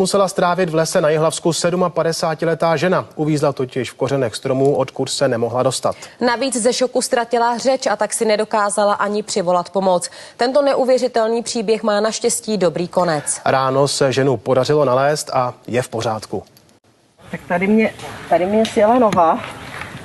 Musela strávit v lese na Jihlavsku 57letá žena. Uvízla totiž v kořenech stromů, odkud se nemohla dostat. Navíc ze šoku ztratila řeč a tak si nedokázala ani přivolat pomoc. Tento neuvěřitelný příběh má naštěstí dobrý konec. Ráno se ženu podařilo nalézt a je v pořádku. Tak tady mě sjela noha.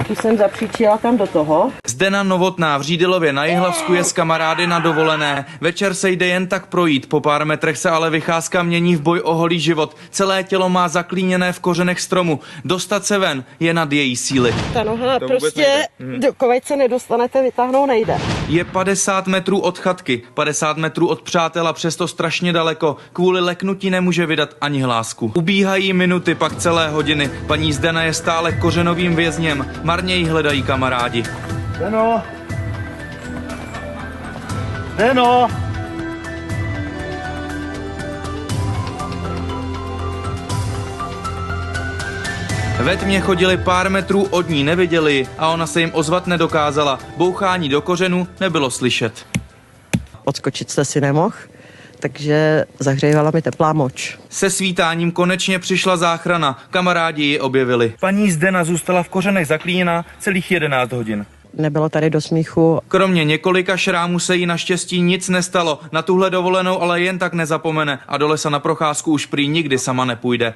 Tu jsem zapříčila tam do toho. Zdena Novotná v Řídilově na Jihlavsku je s kamarády na dovolené. Večer se jde jen tak projít, po pár metrech se ale vycházka mění v boj o holý život. Celé tělo má zaklíněné v kořenech stromu. Dostat se ven je nad její síly. Ta noha prostě, dokud se nedostanete, vytáhnout nejde. Je 50 metrů od chatky, 50 metrů od přátel a přesto strašně daleko. Kvůli leknutí nemůže vydat ani hlásku. Ubíhají minuty, pak celé hodiny. Paní Zdena je stále kořenovým vězněm. Marně ji hledají kamarádi. Zdeno! Zdeno! Ve tmě chodili pár metrů od ní, neviděli ji a ona se jim ozvat nedokázala. Bouchání do kořenu nebylo slyšet. Odskočit jste si nemohl, takže zahřívala mi teplá moč. Se svítáním konečně přišla záchrana, kamarádi ji objevili. Paní Zdena zůstala v kořenech zaklíněna celých 11 hodin. Nebylo tady do smíchu. Kromě několika šrámů se jí naštěstí nic nestalo. Na tuhle dovolenou ale jen tak nezapomene a do lesa na procházku už prý nikdy sama nepůjde.